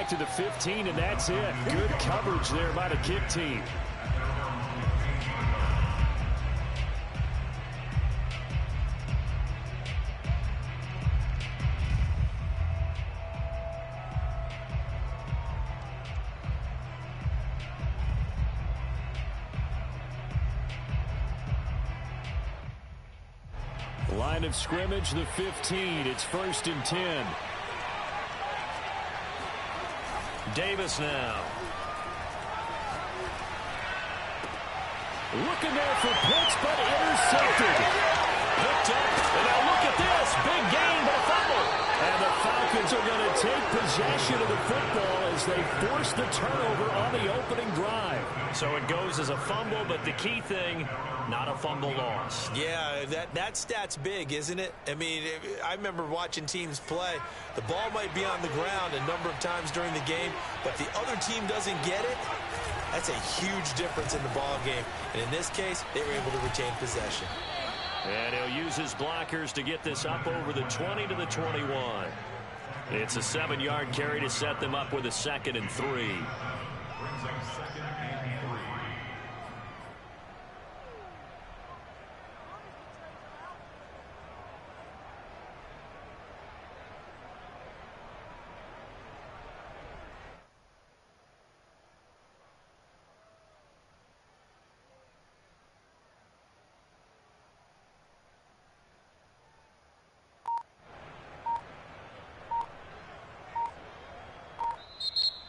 back to the 15, and that's it. Good coverage there by the kick team. Line of scrimmage, the 15. It's 1st and 10. Davis now. Looking there for Pitts, but intercepted. Picked up, and now look at this. Big gain, but a fumble. And the Falcons are going to take possession of the football as they force the turnover on the opening drive. So it goes as a fumble, but the key thing, not a fumble loss. Yeah, that stat's big, isn't it? I mean, I remember watching teams play. The ball might be on the ground a number of times during the game, but the other team doesn't get it. That's a huge difference in the ball game. And in this case, they were able to retain possession. And he'll use his blockers to get this up over the 20 to the 21. It's a 7-yard carry to set them up with a 2nd and 3.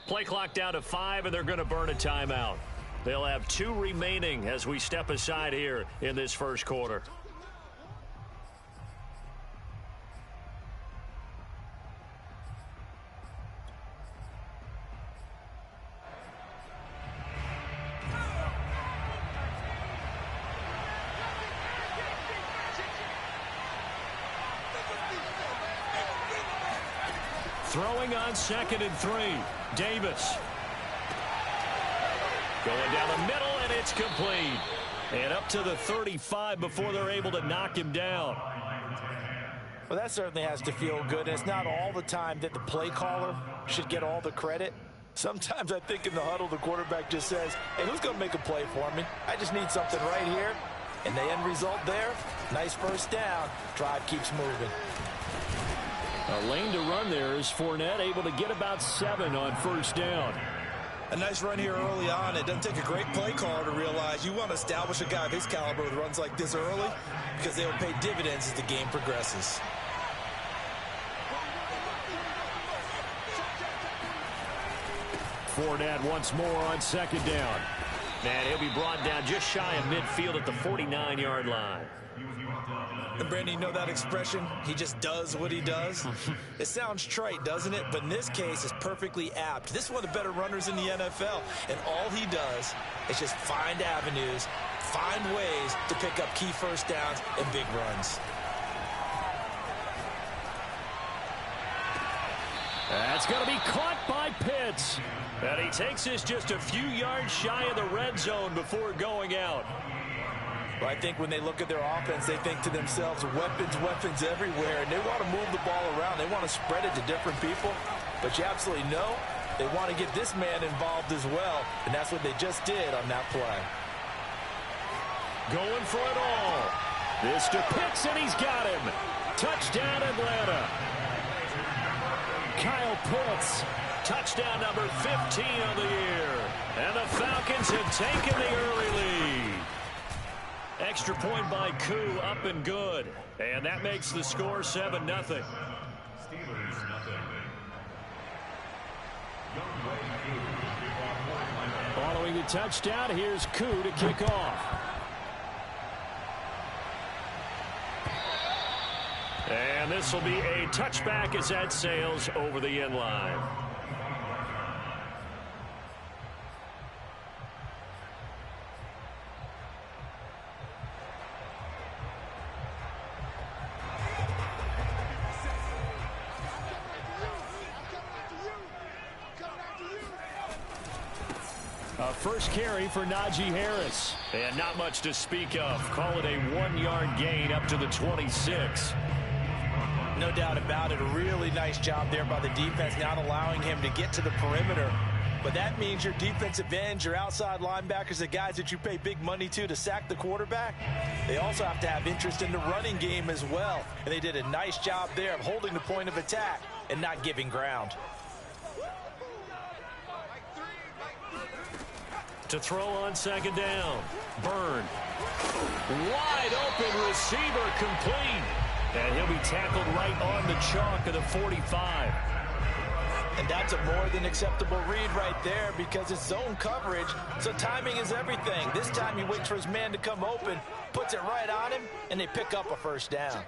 Play clock down to 5, and they're going to burn a timeout. They'll have 2 remaining as we step aside here in this first quarter. Throwing on 2nd and 3. Davis. Going down the middle, and it's complete. And up to the 35 before they're able to knock him down. Well, that certainly has to feel good. And it's not all the time that the play caller should get all the credit. Sometimes I think in the huddle, the quarterback just says, hey, who's going to make a play for me? I just need something right here. And the end result there, nice first down. Drive keeps moving. A lane to run there is Fournette, able to get about 7 on 1st down. A nice run here early on. It doesn't take a great play caller to realize you want to establish a guy of his caliber with runs like this early because they will pay dividends as the game progresses. Fournette once more on 2nd down. And he'll be brought down just shy of midfield at the 49-yard line. And Brandon, you know that expression? He just does what he does. It sounds trite, doesn't it? But in this case, it's perfectly apt. This is one of the better runners in the NFL. And all he does is just find avenues, find ways to pick up key first downs and big runs. That's going to be caught by Pitts. And he takes this just a few yards shy of the red zone before going out. Well, I think when they look at their offense, they think to themselves, weapons everywhere, and they want to move the ball around. They want to spread it to different people. But you absolutely know they want to get this man involved as well, and that's what they just did on that play. Going for it all. This to Pitts, and he's got him. Touchdown, Atlanta. Kyle Pitts. Touchdown number 15 on the year. And the Falcons have taken the early lead. Extra point by Koo, up and good. And that makes the score 7-0. Following the touchdown, here's Koo to kick off. And this will be a touchback as that sails over the end line. First carry for Najee Harris. And not much to speak of. Call it a 1-yard gain up to the 26. No doubt about it. A really nice job there by the defense, not allowing him to get to the perimeter. But that means your defensive ends, your outside linebackers, the guys that you pay big money to sack the quarterback, they also have to have interest in the running game as well. And they did a nice job there of holding the point of attack and not giving ground. To throw on second down. Byrne. Wide open receiver, complete. And he'll be tackled right on the chalk of the 45. And that's a more than acceptable read right there because it's zone coverage, so timing is everything. This time he waits for his man to come open, puts it right on him, and they pick up a first down.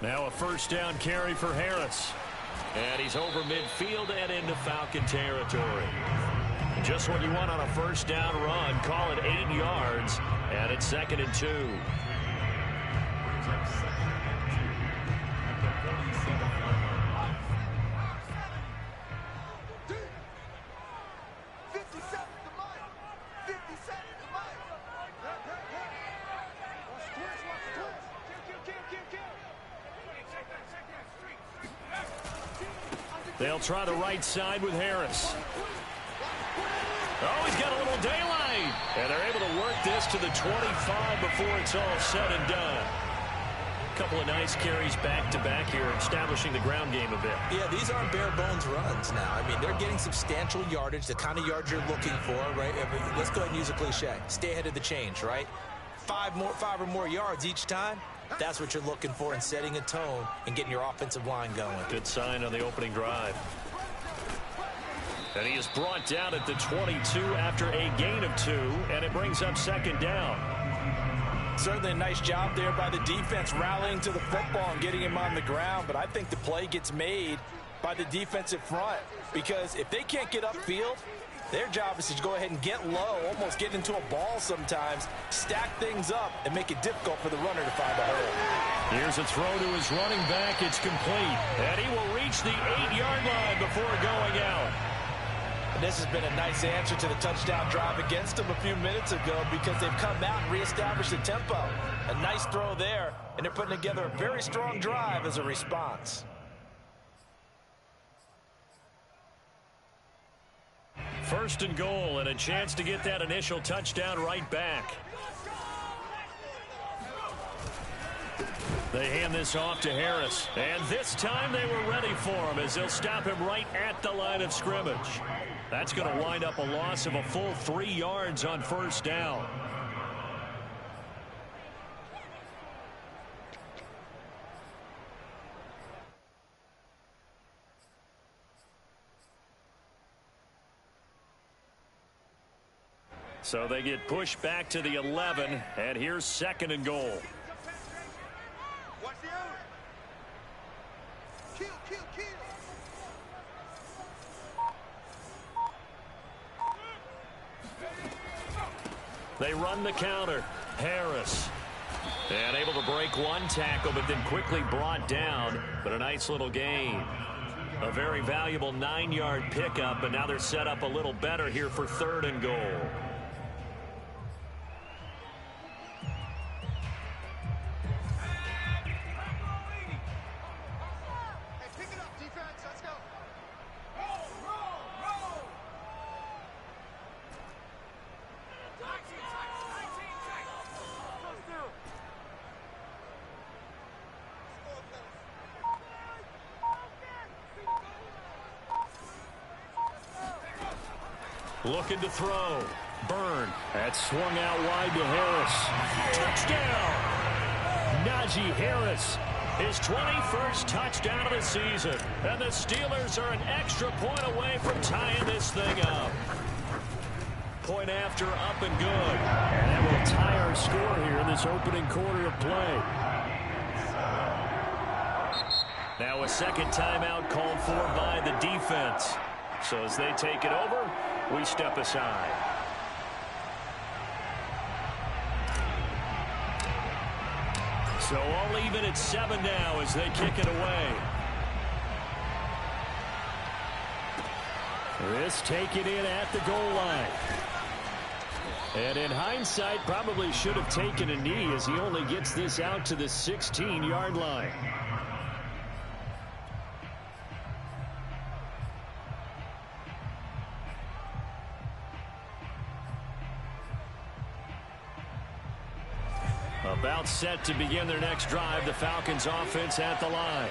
Now a first down carry for Harris. And he's over midfield and into Falcon territory. Just what you want on a first down run. Call it 8 yards, and it's 2nd and 2. They'll try the right side with Harris. Oh, he's got a little daylight. And they're able to work this to the 25 before it's all said and done. A couple of nice carries back-to-back here, establishing the ground game a bit. Yeah, these aren't bare-bones runs now. I mean, they're getting substantial yardage, the kind of yards you're looking for, right? I mean, let's go ahead and use a cliche. Stay ahead of the change, right? 5 or more yards each time. That's what you're looking for in setting a tone and getting your offensive line going. Good sign on the opening drive. And he is brought down at the 22 after a gain of 2, and it brings up second down. Certainly a nice job there by the defense rallying to the football and getting him on the ground, but I think the play gets made by the defensive front because if they can't get upfield, their job is to go ahead and get low, almost get into a ball sometimes, stack things up, and make it difficult for the runner to find a hole. Here's a throw to his running back. It's complete. And he will reach the 8-yard line before going out. And this has been a nice answer to the touchdown drive against them a few minutes ago because they've come out and reestablished the tempo. A nice throw there, and they're putting together a very strong drive as a response. First and goal, and a chance to get that initial touchdown right back. They hand this off to Harris, and this time they were ready for him as they'll stop him right at the line of scrimmage. That's going to wind up a loss of a full 3 yards on first down. So they get pushed back to the 11, and here's second and goal. They run the counter. Harris. And able to break one tackle, but then quickly brought down. But a nice little gain. A very valuable 9-yard pickup, but now they're set up a little better here for third and goal. Looking to throw. Byrne. That's swung out wide to Harris. Touchdown! Najee Harris. His 21st touchdown of the season. And the Steelers are an extra point away from tying this thing up. Point after, up and good. And that will tie our score here in this opening quarter of play. Now a second timeout called for by the defense. So as they take it over, we step aside. So all even at 7 now as they kick it away. This taken in at the goal line. And in hindsight, probably should have taken a knee as he only gets this out to the 16-yard line. About set to begin their next drive, the Falcons offense at the line.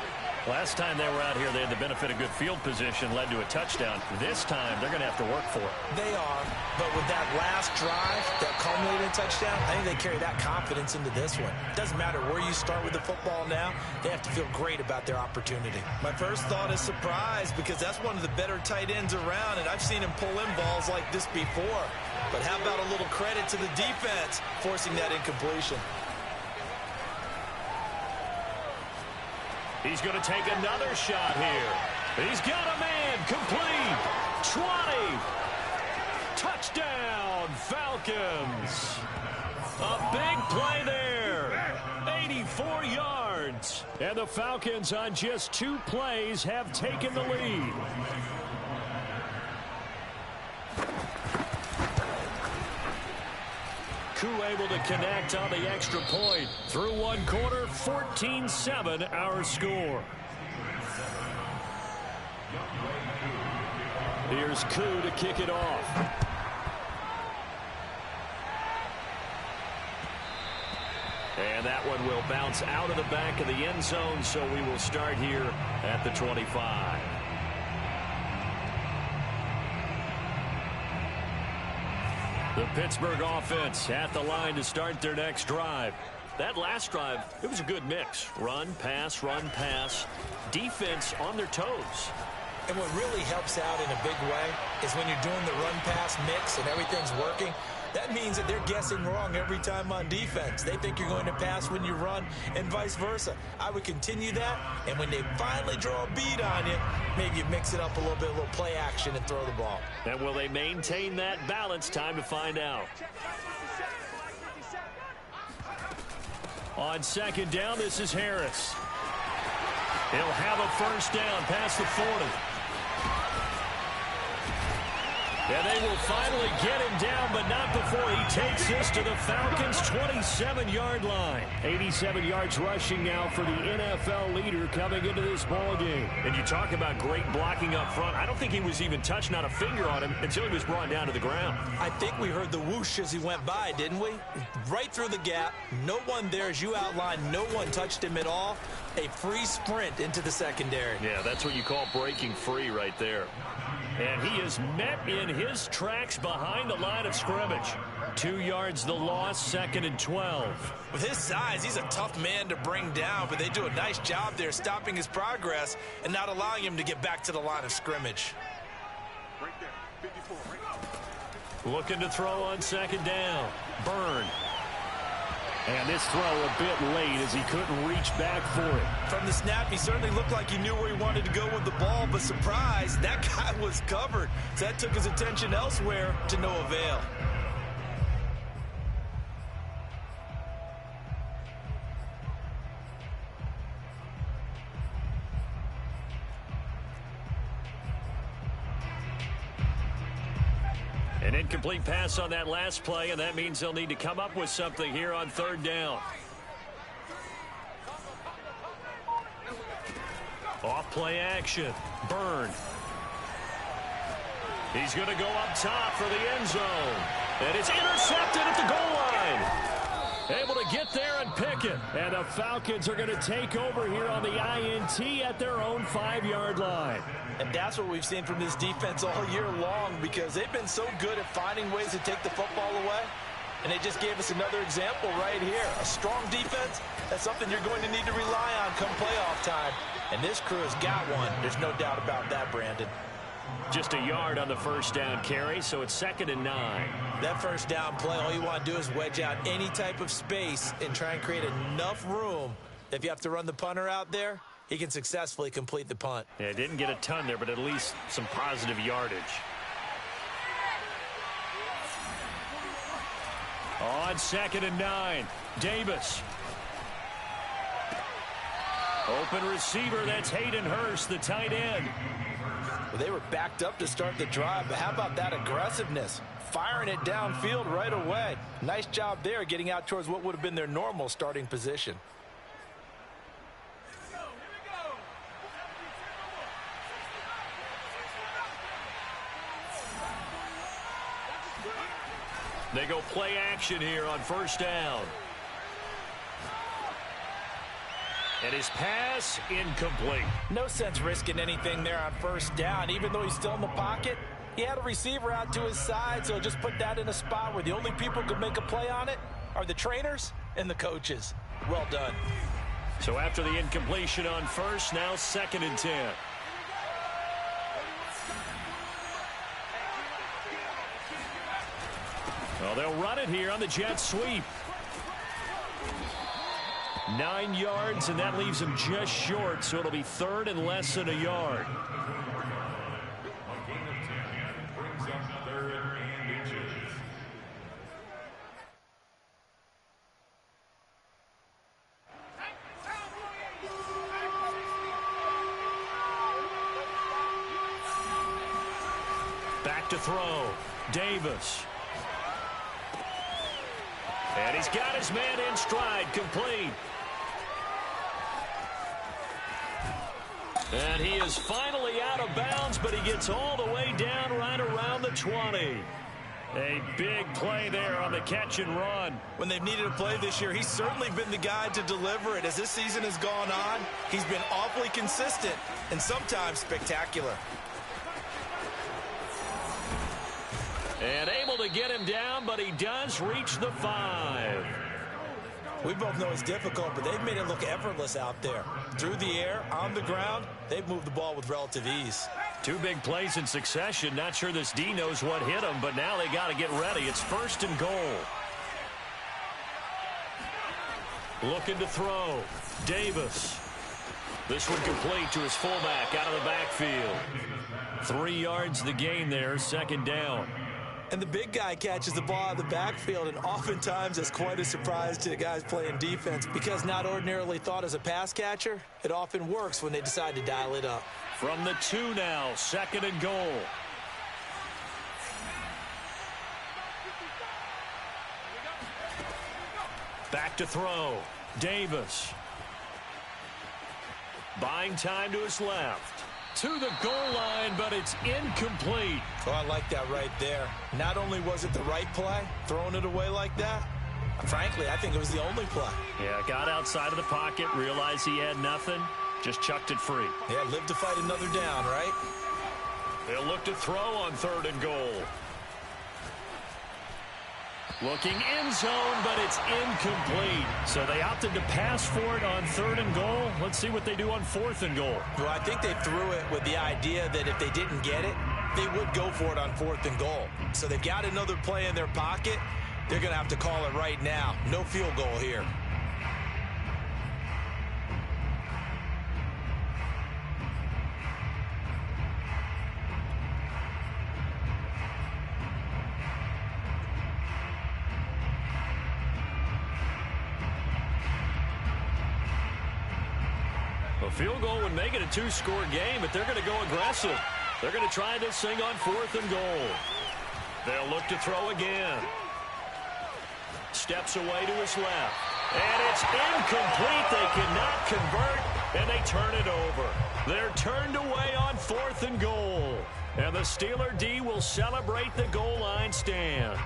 Last time they were out here, they had the benefit of good field position, led to a touchdown. This time, they're going to have to work for it. They are, but with that last drive that culminated in a touchdown, I think they carry that confidence into this one. Doesn't matter where you start with the football now, they have to feel great about their opportunity. My first thought is surprise, because that's one of the better tight ends around, and I've seen him pull in balls like this before. But how about a little credit to the defense forcing that incompletion? He's going to take another shot here. He's got a man complete. 20. Touchdown, Falcons. A big play there. 84 yards. And the Falcons on just 2 plays have taken the lead. Koo able to connect on the extra point. Through 1 quarter, 14-7 our score. Here's Koo to kick it off. And that one will bounce out of the back of the end zone, so we will start here at the 25. The Pittsburgh offense at the line to start their next drive. That last drive, it was a good mix. Run, pass, defense on their toes. And what really helps out in a big way is when you're doing the run-pass mix and everything's working, that means that they're guessing wrong every time on defense. They think you're going to pass when you run and vice versa. I would continue that, and when they finally draw a bead on you, maybe you mix it up a little bit, a little play action and throw the ball. And will they maintain that balance? Time to find out. On second down, this is Harris. He'll have a first down past the 40. And they will finally get him down, but not before he takes this to the Falcons' 27-yard line. 87 yards rushing now for the NFL leader coming into this ballgame. And you talk about great blocking up front. I don't think he was even touched, not a finger on him, until he was brought down to the ground. I think we heard the whoosh as he went by, didn't we? Right through the gap. No one there, as you outlined. No one touched him at all. A free sprint into the secondary. Yeah, that's what you call breaking free right there. And he is met in his tracks behind the line of scrimmage. 2 yards the loss, 2nd and 12. With his size, he's a tough man to bring down, but they do a nice job there stopping his progress and not allowing him to get back to the line of scrimmage. Right there, 54, right. Looking to throw on second down. Byrne. And this throw a bit late as he couldn't reach back for it. From the snap, he certainly looked like he knew where he wanted to go with the ball, but surprise, that guy was covered. So that took his attention elsewhere to no avail. An incomplete pass on that last play, and that means they'll need to come up with something here on third down. Off play action. Byrne. He's going to go up top for the end zone. And it's intercepted at the goal line. Able to get there and pick it. And the Falcons are going to take over here on the INT at their own 5-yard line. And that's what we've seen from this defense all year long, because they've been so good at finding ways to take the football away. And they just gave us another example right here. A strong defense, that's something you're going to need to rely on come playoff time. And this crew has got one. There's no doubt about that, Brandon. Just a yard on the first down carry, so it's 2nd and 9. That first down play, all you want to do is wedge out any type of space and try and create enough room that if you have to run the punter out there, he can successfully complete the punt. Yeah, didn't get a ton there, but at least some positive yardage. On 2nd and 9, Davis. Open receiver, that's Hayden Hurst, the tight end. Well, they were backed up to start the drive, but how about that aggressiveness? Firing it downfield right away. Nice job there getting out towards what would have been their normal starting position. They go play action here on first down. And his pass incomplete. No sense risking anything there on first down. Even though he's still in the pocket, he had a receiver out to his side, so just put that in a spot where the only people who can make a play on it are the trainers and the coaches. Well done. So after the incompletion on first, now 2nd and 10. Well, they'll run it here on the jet sweep. 9 yards, and that leaves him just short, so it'll be 3rd and less than a yard. Back to throw. Davis. And he's got his man in stride, complete. And he is finally out of bounds, but he gets all the way down right around the 20. A big play there on the catch and run. When they've needed a play this year, he's certainly been the guy to deliver it. As this season has gone on, he's been awfully consistent and sometimes spectacular. And able to get him down, but he does reach the 5. We both know it's difficult, but they've made it look effortless out there. Through the air, on the ground, they've moved the ball with relative ease. 2 big plays in succession. Not sure this D knows what hit him, but now they got to get ready. It's 1st and goal. Looking to throw. Davis. This one complete to his fullback out of the backfield. 3 yards the gain there, 2nd down. And the big guy catches the ball out of the backfield, and oftentimes it's quite a surprise to the guys playing defense because not ordinarily thought as a pass catcher, it often works when they decide to dial it up. From the 2 now, 2nd and goal. Back to throw. Davis. Buying time to his left. To the goal line, but it's incomplete. Oh, I like that right there. Not only was it the right play, throwing it away like that, frankly, I think it was the only play. Yeah, got outside of the pocket, realized he had nothing, just chucked it free. Yeah, live to fight another down, right? They'll look to throw on 3rd and goal. Looking end zone, but it's incomplete. So they opted to pass for it on 3rd and goal. Let's see what they do on 4th and goal. Well, I think they threw it with the idea that if they didn't get it, they would go for it on 4th and goal. So they've got another play in their pocket. They're going to have to call it right now. No field goal here. A field goal would make it a 2-score game, but they're going to go aggressive. They're going to try this thing on 4th and goal. They'll look to throw again. Steps away to his left. And it's incomplete. They cannot convert, and they turn it over. They're turned away on 4th and goal. And the Steeler D will celebrate the goal line stand.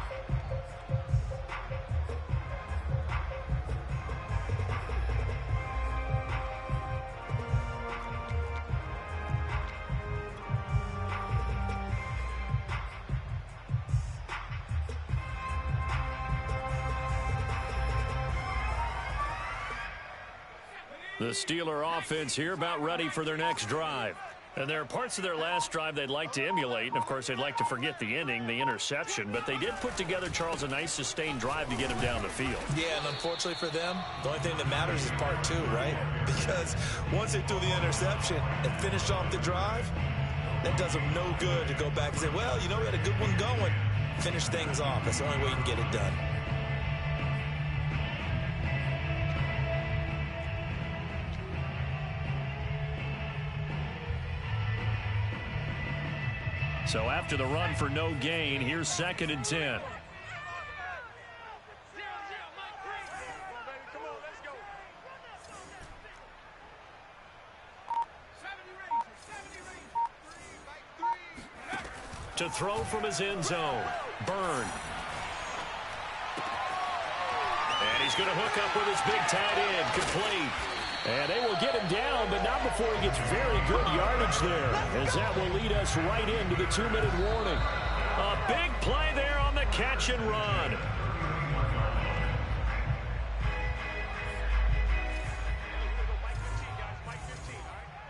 The Steeler offense here about ready for their next drive. And there are parts of their last drive they'd like to emulate. And, of course, they'd like to forget the ending, the interception. But they did put together, Charles, a nice sustained drive to get him down the field. Yeah, and unfortunately for them, the only thing that matters is part 2, right? Because once they threw the interception and finished off the drive, that does them no good to go back and say, well, you know, we had a good one going. Finish things off. That's the only way you can get it done. So after the run for no gain, here's 2nd and 10. To throw from his end zone, Byrne. And he's going to hook up with his big tight end, complete. And they will get him down, but not before he gets very good yardage there, as that will lead us right into the 2-minute warning. A big play there on the catch and run.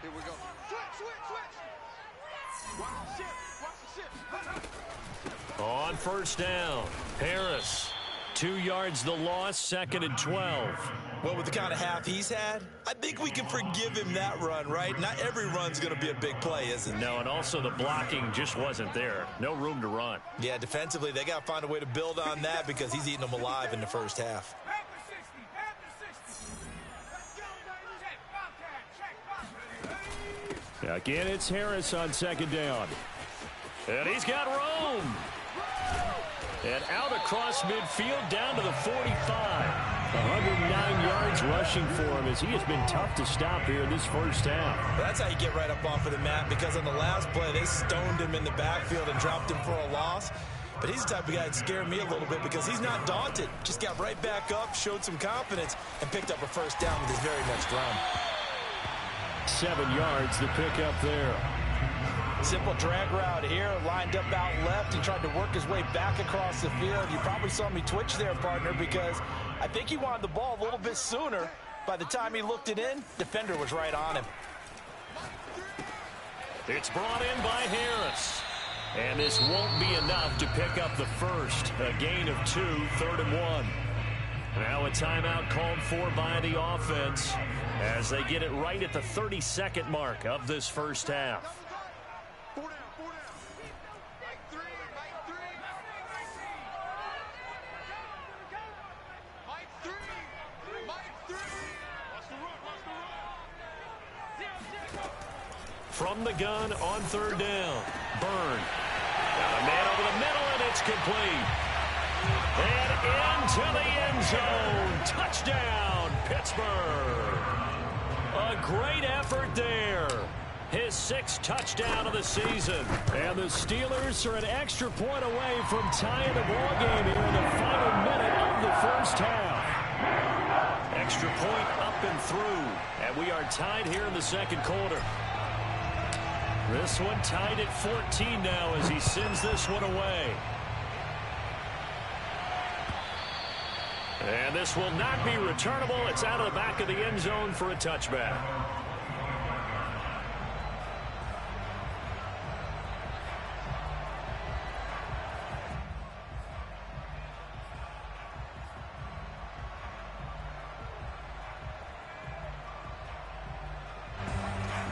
Here we go. Switch. Watch the shift. On first down, Harris. 2 yards the loss, 2nd and 12. Well, with the kind of half he's had, I think we can forgive him that run, right? Not every run's going to be a big play, is it? No, and also the blocking just wasn't there. No room to run. Yeah, defensively, they got to find a way to build on that because he's eating them alive in the first half. Again, it's Harris on 2nd down. And he's got room. And out across midfield down to the 45. 109 yards rushing for him as he has been tough to stop here in this first half. Well, that's how you get right up off of the mat, because on the last play, they stoned him in the backfield and dropped him for a loss. But he's the type of guy that scared me a little bit because he's not daunted. Just got right back up, showed some confidence, and picked up a first down with his very next run. 7 yards the pickup there. Simple drag route here, lined up out left and tried to work his way back across the field. You probably saw me twitch there, partner, because I think he wanted the ball a little bit sooner. By the time he looked it in, defender was right on him. It's brought in by Harris. And this won't be enough to pick up the first. A gain of 2, 3rd and 1. Now a timeout called for by the offense as they get it right at the 32nd mark of this first half. From the gun on 3rd down, Byrne. Got a man over the middle, and it's complete. And into the end zone. Touchdown, Pittsburgh. A great effort there. His 6th touchdown of the season. And the Steelers are an extra point away from tying the ball game here in the final minute of the first half. Extra point up and through. And we are tied here in the 2nd quarter. This one tied at 14 now as he sends this one away. And this will not be returnable. It's out of the back of the end zone for a touchback.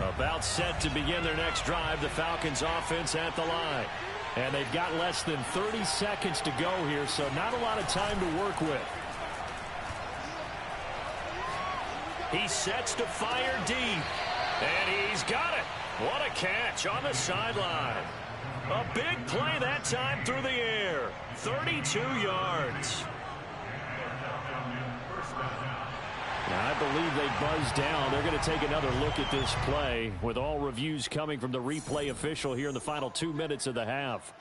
About set to begin their next drive, the Falcons offense at the line. And they've got less than 30 seconds to go here, so not a lot of time to work with. He sets to fire deep. And he's got it. What a catch on the sideline. A big play that time through the air. 32 yards. Now, I believe they buzzed down. They're going to take another look at this play with all reviews coming from the replay official here in the final 2 minutes of the half.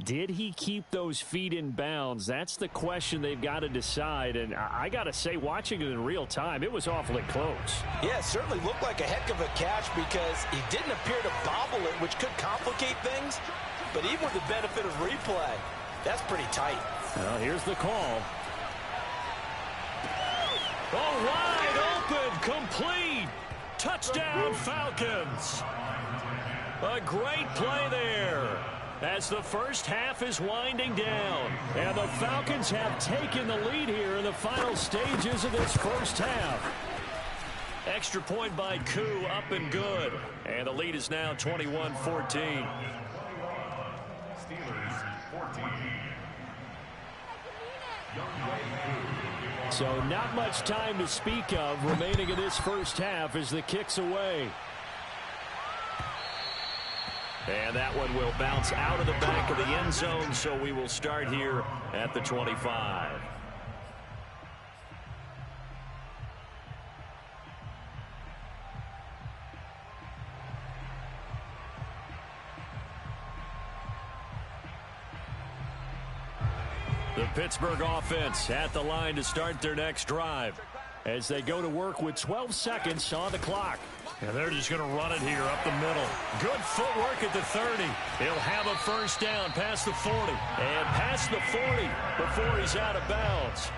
Did he keep those feet in bounds? That's the question they've got to decide. And I got to say, watching it in real time, it was awfully close. Yeah, it certainly looked like a heck of a catch because he didn't appear to bobble it, which could complicate things. But even with the benefit of replay, that's pretty tight. Well, here's the call. Oh, wide open, complete. Touchdown, Falcons. A great play there as the first half is winding down. And the Falcons have taken the lead here in the final stages of this first half. Extra point by Koo, up and good. And the lead is now 21-14. Steelers 14. So not much time to speak of remaining in this first half as the kick's away. And that one will bounce out of the back of the end zone, so we will start here at the 25. The Pittsburgh offense at the line to start their next drive as they go to work with 12 seconds on the clock. And they're just going to run it here up the middle. Good footwork at the 30. He'll have a first down past the 40. And past the 40 before he's out of bounds.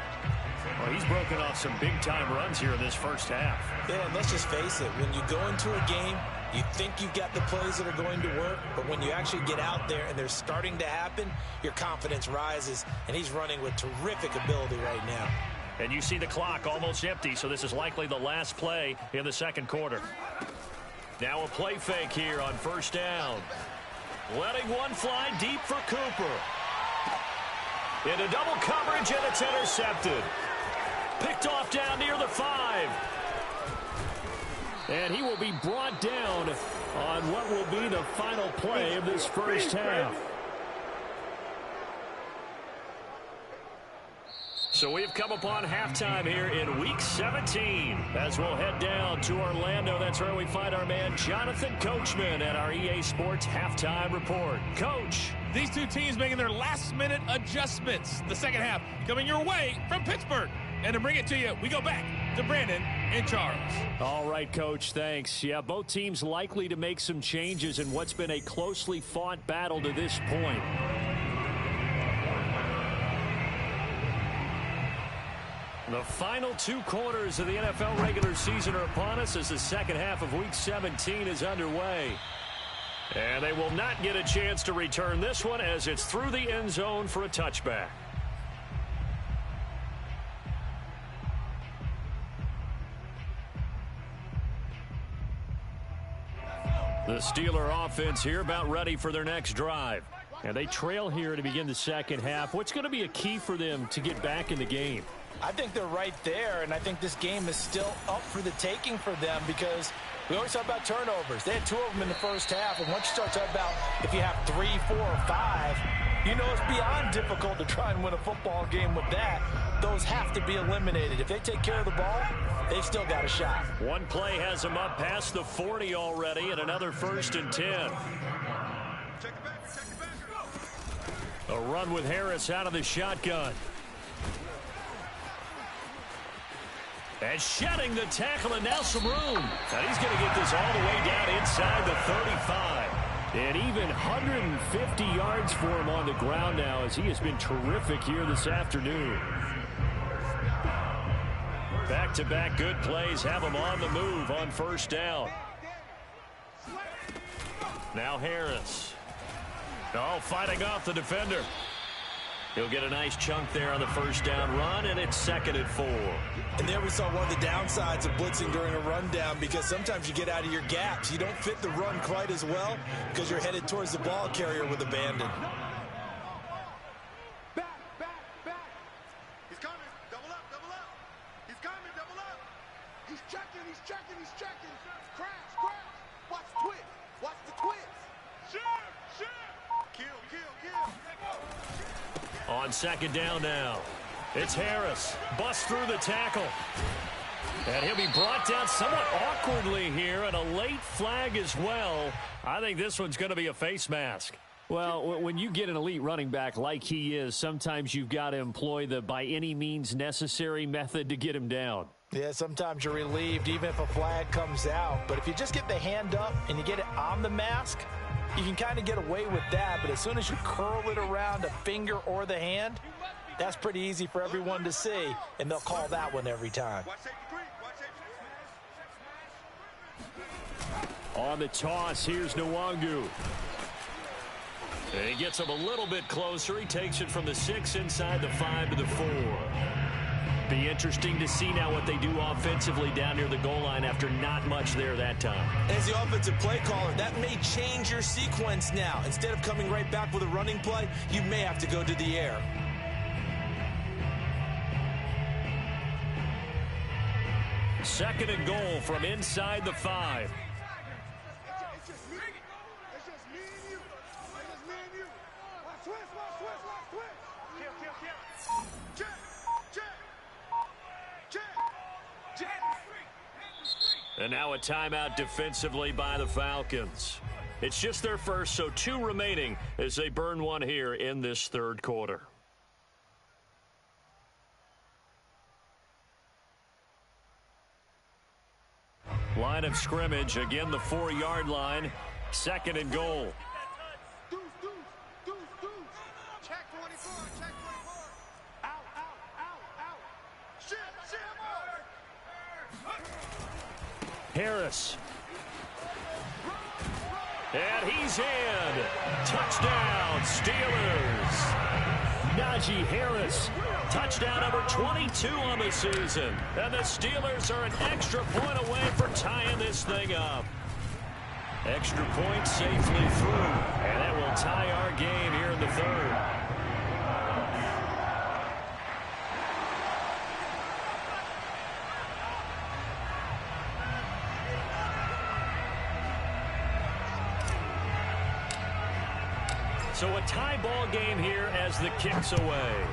Well, he's broken off some big-time runs here in this first half. Yeah, and let's just face it. When you go into a game, you think you've got the plays that are going to work, but when you actually get out there and they're starting to happen, your confidence rises, and he's running with terrific ability right now. And you see the clock almost empty, so this is likely the last play in the second quarter. Now a play fake here on first down. Letting one fly deep for Cooper. Into double coverage, and it's intercepted. Picked off down near the 5. And he will be brought down on what will be the final play of this first half. So we've come upon halftime here in Week 17. As we'll head down to Orlando, that's where we find our man Jonathan Coachman at our EA Sports Halftime Report. Coach. These two teams making their last-minute adjustments. The second half coming your way from Pittsburgh. And to bring it to you, we go back to Brandon and Charles. All right, Coach, thanks. Yeah, both teams likely to make some changes in what's been a closely fought battle to this point. The final 2 quarters of the NFL regular season are upon us as the second half of Week 17 is underway. And they will not get a chance to return this one as it's through the end zone for a touchback. The Steeler offense here about ready for their next drive. And they trail here to begin the second half. What's going to be a key for them to get back in the game? I think they're right there, and I think this game is still up for the taking for them because we always talk about turnovers. They had 2 of them in the first half, and once you start talking about if you have 3, 4, or 5, you know it's beyond difficult to try and win a football game with that. Those have to be eliminated. If they take care of the ball, they've still got a shot. One play has them up past the 40 already, and another 1st and 10. A run with Harris out of the shotgun. And shedding the tackle, and now some room. And he's going to get this all the way down inside the 35. And even 150 yards for him on the ground now as he has been terrific here this afternoon. Back-to-back good plays have him on the move on first down. Now Harris. Oh, fighting off the defender. He'll get a nice chunk there on the first down run, and it's 2nd and 4. And there we saw one of the downsides of blitzing during a rundown because sometimes you get out of your gaps. You don't fit the run quite as well because you're headed towards the ball carrier with abandon. Back. He's coming. Double up. He's coming. Double up. He's checking. Crash. Watch the twist. Shoot. Kill. On 2nd down now. It's Harris. Busts through the tackle. And he'll be brought down somewhat awkwardly here, and a late flag as well. I think this one's going to be a face mask. Well, when you get an elite running back like he is, sometimes you've got to employ the by any means necessary method to get him down. Yeah, sometimes you're relieved even if a flag comes out. But if you just get the hand up and you get it on the mask, you can kind of get away with that. But as soon as you curl it around a finger or the hand, that's pretty easy for everyone to see, and they'll call that one every time. On the toss, here's Nwangu. And he gets him a little bit closer. He takes it from the 6 inside the 5 to the 4. Be interesting to see now what they do offensively down near the goal line after not much there that time. As the offensive play caller, that may change your sequence now. Instead of coming right back with a running play, you may have to go to the air. Second and goal from inside the 5. It's just me And now a timeout defensively by the Falcons. It's just their first, so 2 remaining as they burn one here in this third quarter. Line of scrimmage, again the 4-yard line, 2nd and goal. Check 24, check 24. Out. Shit. Harris. And he's in. Touchdown, Steelers. Najee Harris. Touchdown number 22 on the season. And the Steelers are an extra point away from tying this thing up. Extra point safely through. And that will tie our game here in the third. So a tie ball game here as the kick's away.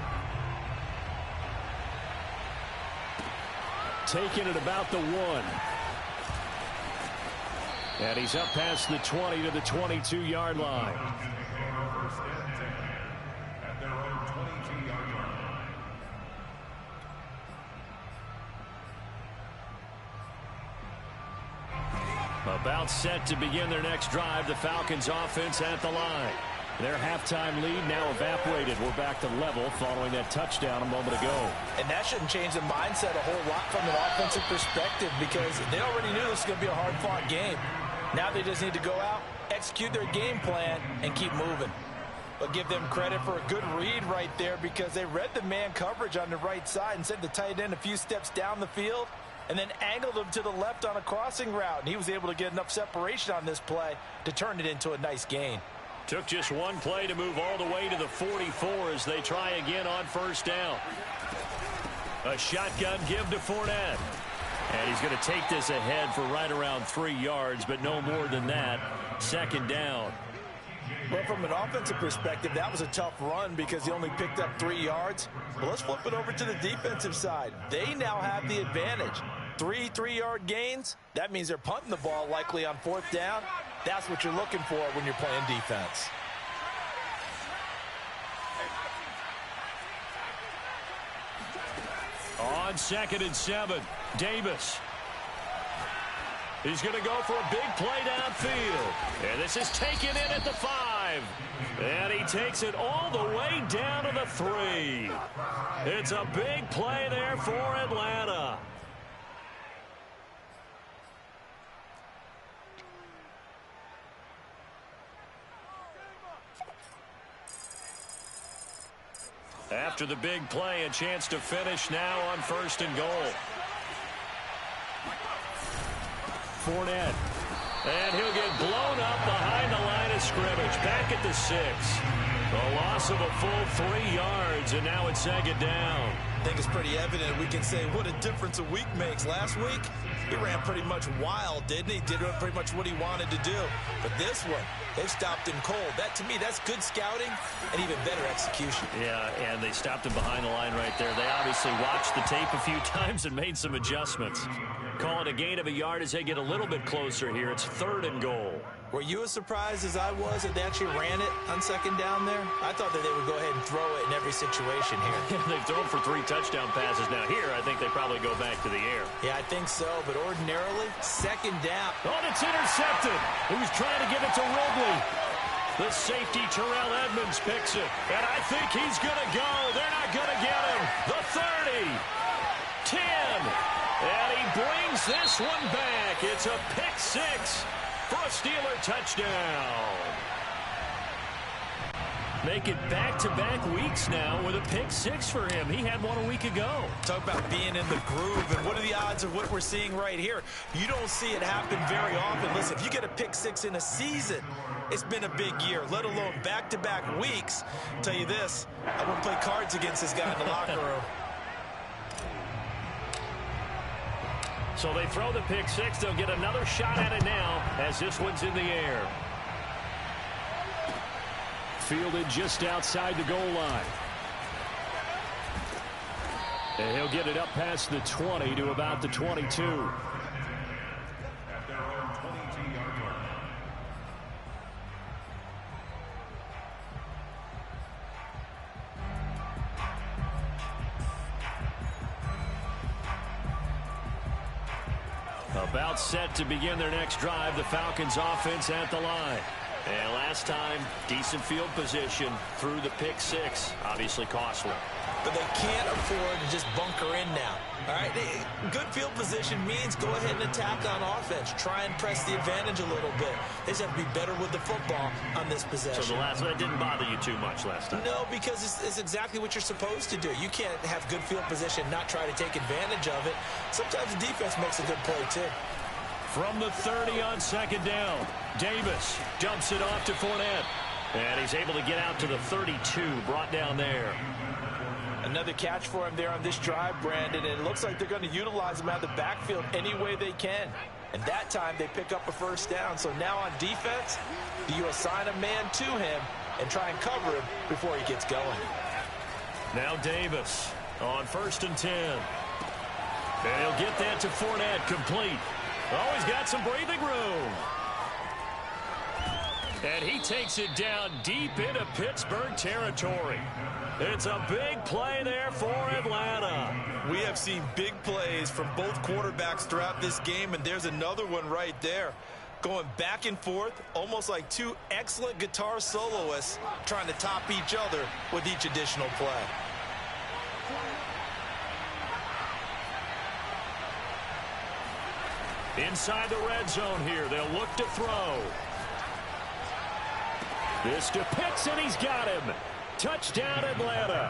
Taking it about the 1. And he's up past the 20 to the 22-yard line. About set to begin their next drive. The Falcons offense at the line. Their halftime lead now evaporated. We're back to level following that touchdown a moment ago. And that shouldn't change the mindset a whole lot from an offensive perspective because they already knew this was going to be a hard-fought game. Now they just need to go out, execute their game plan, and keep moving. But give them credit for a good read right there because they read the man coverage on the right side and sent the tight end a few steps down the field and then angled him to the left on a crossing route. And he was able to get enough separation on this play to turn it into a nice gain. Took just one play to move all the way to the 44 as they try again on first down. A shotgun give to Fournette. And he's going to take this ahead for right around 3 yards, but no more than that. 2nd down. Well, from an offensive perspective, that was a tough run because he only picked up 3 yards. But let's flip it over to the defensive side. They now have the advantage. 3 3-yard gains. That means they're punting the ball likely on 4th down. That's what you're looking for when you're playing defense. On 2nd and 7, Davis. He's going to go for a big play downfield. And this is taken in at the 5. And he takes it all the way down to the 3. It's a big play there for Atlanta. After the big play, a chance to finish now on 1st and goal. Fournette. And he'll get blown up behind the line of scrimmage. Back at the 6. A loss of a full 3 yards, and now it's 2nd down. I think it's pretty evident we can say what a difference a week makes. Last week, he ran pretty much wild, didn't he? Did pretty much what he wanted to do. But this one, they stopped him cold. That, to me, that's good scouting and even better execution. Yeah, and they stopped him behind the line right there. They obviously watched the tape a few times and made some adjustments. Call it a gain of a yard as they get a little bit closer here. It's 3rd and goal. Were you as surprised as I was that they actually ran it on 2nd down there? I thought that they would go ahead and throw it in every situation here. They've thrown for 3 touchdown passes. Now here, I think they probably go back to the air. Yeah, I think so, but ordinarily, 2nd down. Oh, it's intercepted. He was trying to give it to Ridley. The safety, Terrell Edmonds, picks it. And I think he's going to go. They're not going to get him. The 30. 10. And he brings this one back. It's a pick 6 for a Steeler touchdown. Make it back-to-back weeks now with a pick 6 for him. He had one a week ago. Talk about being in the groove, and what are the odds of what we're seeing right here? You don't see it happen very often. Listen, if you get a pick 6 in a season, it's been a big year, let alone back-to-back weeks. I'll tell you this, I wouldn't play cards against this guy in the locker room. So they throw the pick 6. They'll get another shot at it now as this one's in the air. Fielded just outside the goal line. And he'll get it up past the 20 to about the 22. About set to begin their next drive, the Falcons offense at the line. And last time, decent field position through the pick six. Obviously costly. But they can't afford to just bunker in now. All right, good field position means go ahead and attack on offense. Try and press the advantage a little bit. They just have to be better with the football on this possession. So that didn't bother you too much last time? No, because it's exactly what you're supposed to do. You can't have good field position, not try to take advantage of it. Sometimes the defense makes a good play, too. From the 30 on second down, Davis dumps it off to Fournette. And he's able to get out to the 32, brought down there. Another catch for him there on this drive, Brandon, and it looks like they're going to utilize him out of the backfield any way they can. And that time they pick up a first down. So now on defense, do you assign a man to him and try and cover him before he gets going? Now Davis on 1st and 10. And he'll get that to Fournette, complete. Oh, he's got some breathing room. And he takes it down deep into Pittsburgh territory. It's a big play there for Atlanta. We have seen big plays from both quarterbacks throughout this game, and there's another one right there. Going back and forth, almost like two excellent guitar soloists trying to top each other with each additional play. Inside the red zone here, they'll look to throw. This to Pitts, and he's got him. Touchdown, Atlanta.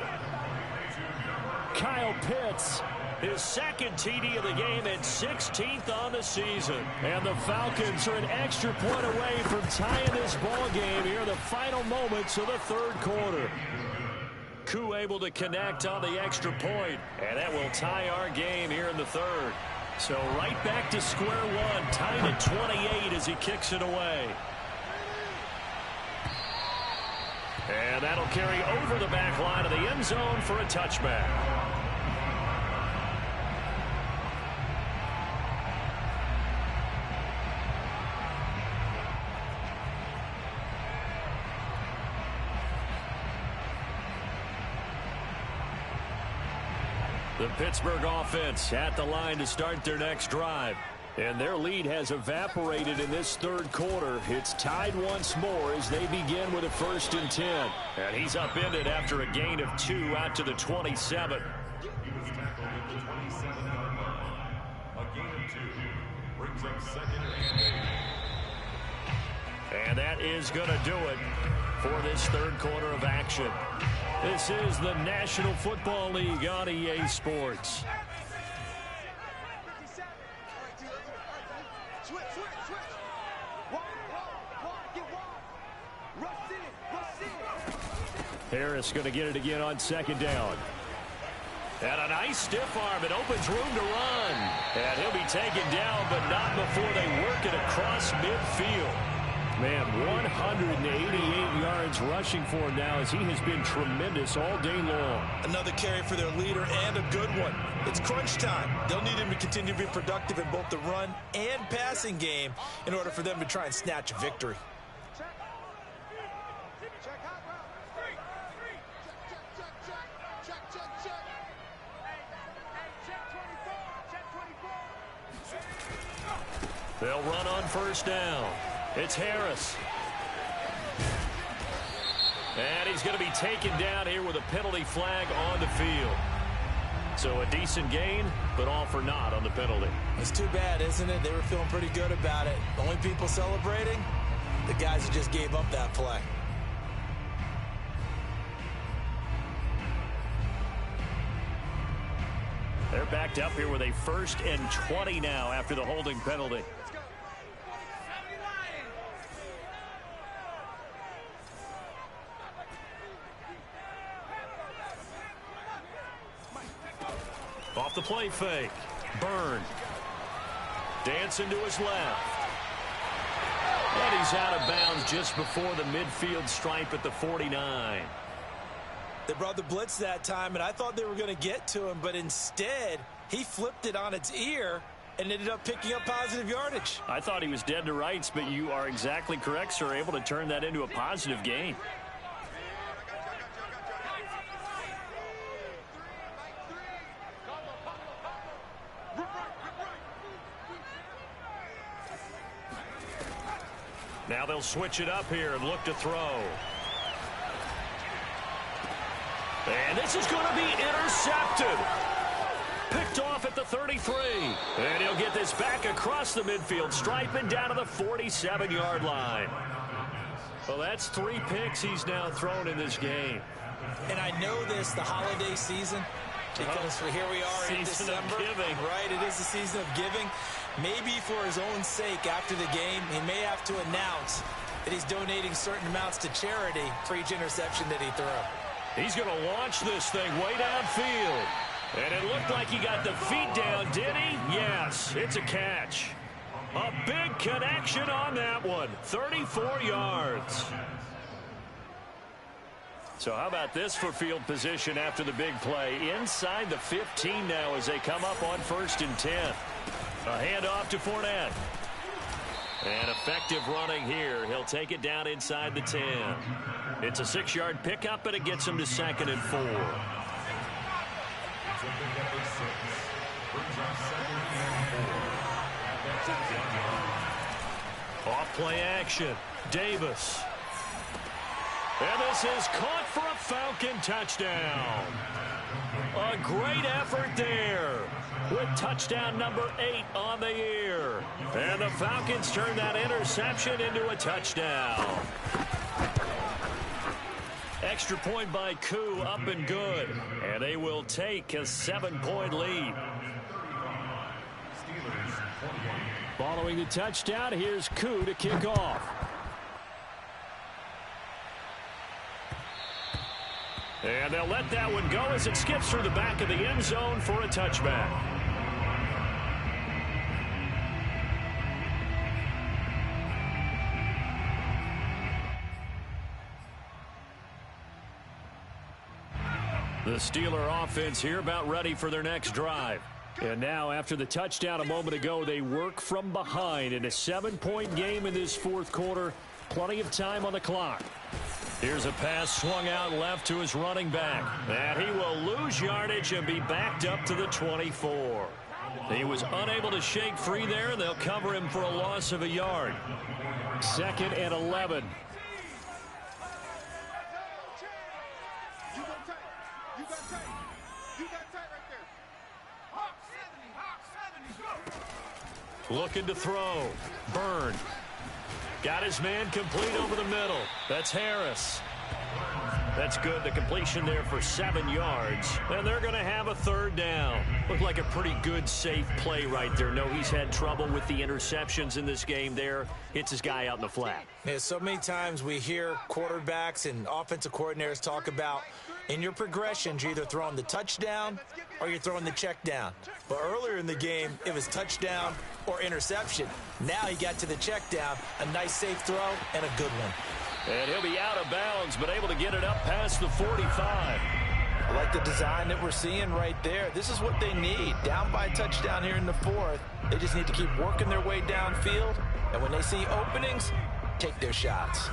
Kyle Pitts, his second TD of the game and 16th on the season. And the Falcons are an extra point away from tying this ball game here in the final moments of the third quarter. Koo able to connect on the extra point, and that will tie our game here in the third. So right back to square one, tied at 28 as he kicks it away. And that'll carry over the back line of the end zone for a touchback. The Pittsburgh offense at the line to start their next drive. And their lead has evaporated in this third quarter. It's tied once more as they begin with a 1st and 10. And he's upended after a gain of 2 out to the 27. And that is going to do it for this third quarter of action. This is the National Football League on EA Sports. Harris going to get it again on second down. And a nice stiff arm. It opens room to run. And he'll be taken down, but not before they work it across midfield. Man, 188 yards rushing for him now as he has been tremendous all day long. Another carry for their leader and a good one. It's crunch time. They'll need him to continue to be productive in both the run and passing game in order for them to try and snatch a victory. They'll run on 1st down. It's Harris. And he's going to be taken down here with a penalty flag on the field. So a decent gain, but all for naught on the penalty. It's too bad, isn't it? They were feeling pretty good about it. The only people celebrating, the guys who just gave up that play. They're backed up here with a 1st and 20 now after the holding penalty. Off the play fake. Byrne. Dancing to his left. And he's out of bounds just before the midfield stripe at the 49. They brought the blitz that time, and I thought they were going to get to him, but instead, he flipped it on its ear and ended up picking up positive yardage. I thought he was dead to rights, but you are exactly correct, sir. Able to turn that into a positive gain. Now they'll switch it up here and look to throw. And this is going to be intercepted. Picked off at the 33. And he'll get this back across the midfield stripe and down to the 47-yard line. Well, that's 3 picks he's now thrown in this game. And I know this, the holiday season, because here we are in December. Right, it is the season of giving. Maybe for his own sake after the game, he may have to announce that he's donating certain amounts to charity for each interception that he threw. He's going to launch this thing way downfield. And it looked like he got the feet down, did he? Yes, it's a catch. A big connection on that one. 34 yards. So how about this for field position after the big play? Inside the 15 now as they come up on 1st and 10. A handoff to Fournette. And effective running here. He'll take it down inside the 10. It's a 6-yard pickup, and it gets him to 2nd and 4. Off play action. Davis. And this is caught for a Falcon touchdown. A great effort there with touchdown number 8 on the year. And the Falcons turn that interception into a touchdown. Extra point by Koo, up and good. And they will take a 7-point lead. Following the touchdown, here's Koo to kick off. And they'll let that one go as it skips through the back of the end zone for a touchback. The Steeler offense here about ready for their next drive. And now, after the touchdown a moment ago, they work from behind in a 7-point game in this 4th quarter. Plenty of time on the clock. Here's a pass swung out left to his running back. And he will lose yardage and be backed up to the 24. He was unable to shake free there, and they'll cover him for a loss of a yard. 2nd and 11. Looking to throw. Byrne. Got his man complete over the middle. That's Harris. That's good. The completion there for 7 yards. And they're going to have a 3rd down. Looked like a pretty good, safe play right there. No, he's had trouble with the interceptions in this game there. Hits his guy out in the flat. Yeah, so many times we hear quarterbacks and offensive coordinators talk about in your progressions, you're either throwing the touchdown or you're throwing the check down. But earlier in the game, it was touchdown or interception. Now he got to the check down, a nice safe throw, and a good one. And he'll be out of bounds, but able to get it up past the 45. I like the design that we're seeing right there. This is what they need. Down by a touchdown here in the 4th. They just need to keep working their way downfield. And when they see openings, take their shots.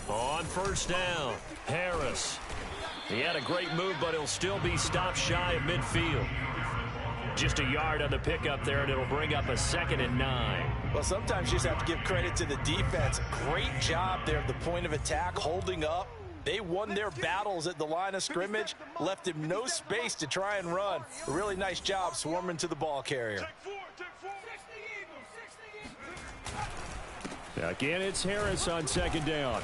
On 1st down, Harris. He had a great move, but he'll still be stopped shy of midfield. Just a yard on the pickup there, and it'll bring up a 2nd and 9. Well, sometimes you just have to give credit to the defense. Great job there at the point of attack, holding up. They won their battles at the line of scrimmage, left him no space to try and run. A really nice job swarming to the ball carrier. Again, it's Harris on 2nd down.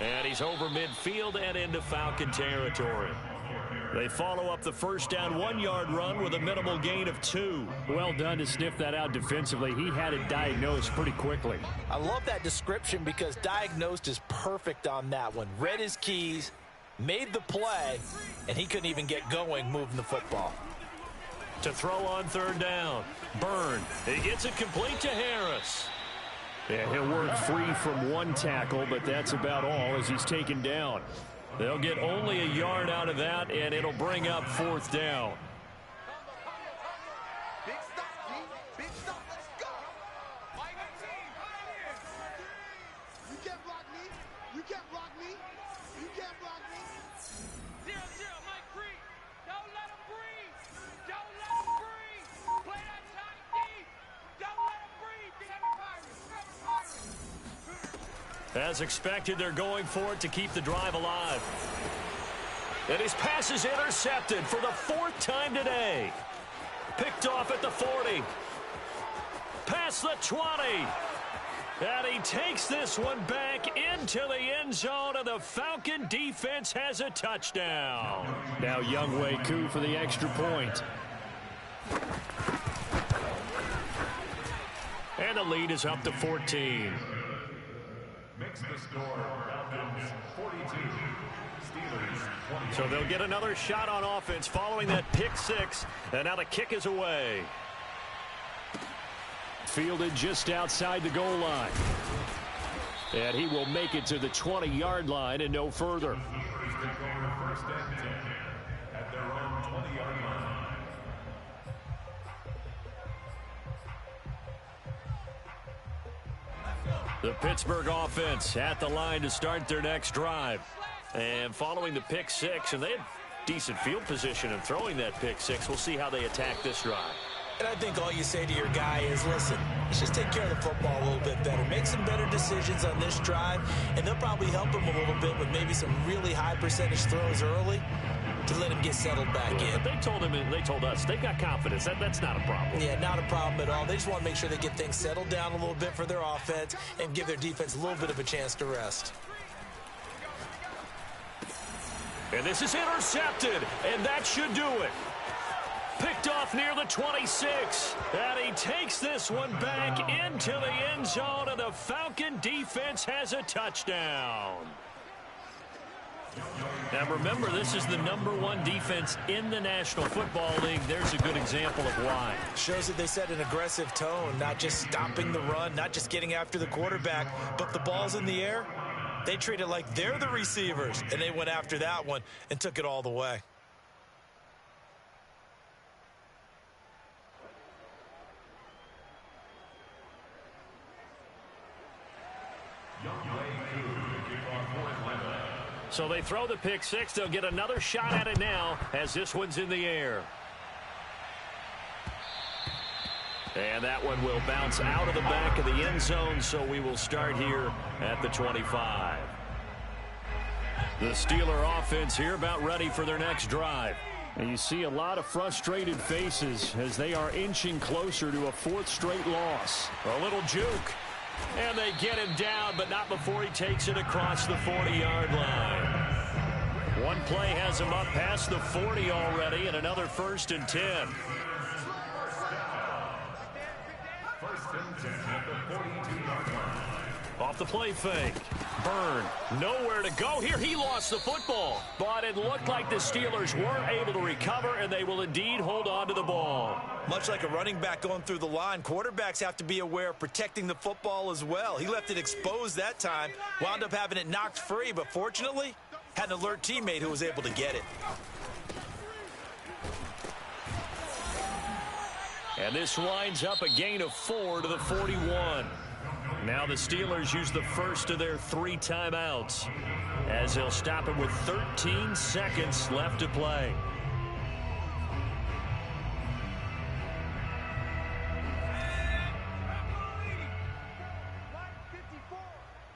And he's over midfield and into Falcon territory. They follow up the 1st down 1-yard run with a minimal gain of 2. Well done to sniff that out defensively. He had it diagnosed pretty quickly. I love that description because diagnosed is perfect on that one. Read his keys, made the play, and he couldn't even get going moving the football. To throw on 3rd down, Byrne. He gets it complete to Harris. Yeah, he'll work free from 1 tackle, but that's about all as he's taken down. They'll get only a yard out of that, and it'll bring up 4th down. Big stop, G. Big stop. Let's go. You can't block me. You can't block me. You can't block me. 0-0, Mike Breed. Don't let him breathe. Don't let him breathe. Play that tight deep. As expected, they're going for it to keep the drive alive. And his pass is intercepted for the 4th time today. Picked off at the 40. Past the 20. And he takes this one back into the end zone, and the Falcon defense has a touchdown. Now Younghoe Koo for the extra point. And the lead is up to 14. Makes the score Falcons 42, Steelers 20. So they'll get another shot on offense following that pick 6, and now the kick is away. Fielded just outside the goal line. And he will make it to the 20-yard line and no further. First and 10 at their own 20-yard line. The Pittsburgh offense at the line to start their next drive. And following the pick 6, and they had decent field position in throwing that pick 6. We'll see how they attack this drive. And I think all you say to your guy is, listen, let's just take care of the football a little bit better. Make some better decisions on this drive, and they'll probably help him a little bit with maybe some really high percentage throws early to let him get settled back in. But they told him, and they told us, they've got confidence. That's not a problem. Yeah, not a problem at all. They just want to make sure they get things settled down a little bit for their offense and give their defense a little bit of a chance to rest. And this is intercepted, and that should do it. Picked off near the 26, and he takes this one back into the end zone, and the Falcon defense has a touchdown. Now remember, this is the #1 defense in the National Football League. There's a good example of why. Shows that they set an aggressive tone, not just stopping the run, not just getting after the quarterback, but the ball's in the air. They treat it like they're the receivers, and they went after that one and took it all the way. So they throw the pick 6. They'll get another shot at it now as this one's in the air. And that one will bounce out of the back of the end zone, so we will start here at the 25. The Steeler offense here about ready for their next drive. And you see a lot of frustrated faces as they are inching closer to a 4th straight loss. A little juke. And they get him down, but not before he takes it across the 40-yard line. One play has him up past the 40 already, and another 1st and 10. First and 10 at the 42-yard line. Off the play fake. Byrne, nowhere to go here. He lost the football, but it looked like the Steelers weren't able to recover, and they will indeed hold on to the ball. Much like a running back going through the line, quarterbacks have to be aware of protecting the football as well. He left it exposed that time, wound up having it knocked free, but fortunately, had an alert teammate who was able to get it. And this winds up a gain of 4 to the 41. Now the Steelers use the first of their 3 timeouts as they'll stop it with 13 seconds left to play.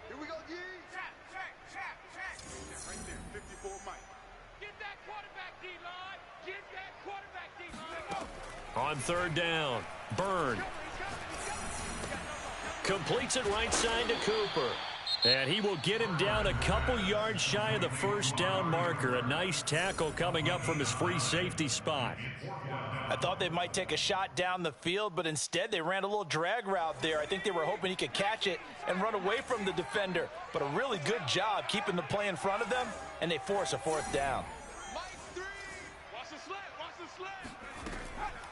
Here we go, Yee. Right there, 54 Mike. Get that quarterback, D-line. Get that quarterback, D-line. On 3rd down, Byrne completes it right side to Cooper. And he will get him down a couple yards shy of the 1st down marker. A nice tackle coming up from his free safety spot. I thought they might take a shot down the field, but instead they ran a little drag route there. I think they were hoping he could catch it and run away from the defender. But a really good job keeping the play in front of them, and they force a 4th down. Mike 3. Watch the slant. Watch the slant.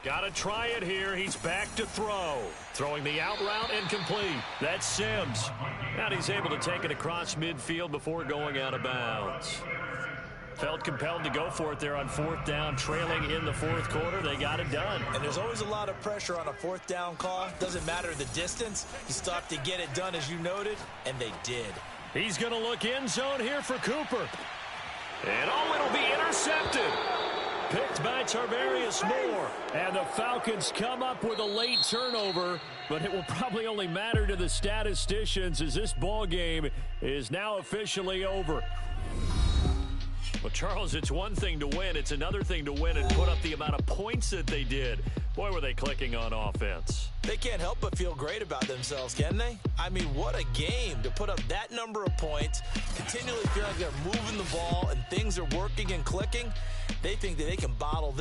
Got to try it here. He's back to throw. Throwing the out route incomplete. That's Sims. And he's able to take it across midfield before going out of bounds. Felt compelled to go for it there on 4th down, trailing in the 4th quarter. They got it done. And there's always a lot of pressure on a 4th down call. Doesn't matter the distance. You still have to get it done, as you noted, and they did. He's going to look end zone here for Cooper. And it'll be intercepted. picked by Tarvarius Moore. And the Falcons come up with a late turnover, but it will probably only matter to the statisticians as this ball game is now officially over. Well, Charles, it's one thing to win. It's another thing to win and put up the amount of points that they did. Boy, were they clicking on offense. They can't help but feel great about themselves, can they? I mean, what a game to put up that number of points, continually feel like they're moving the ball and things are working and clicking. They think that they can bottle this.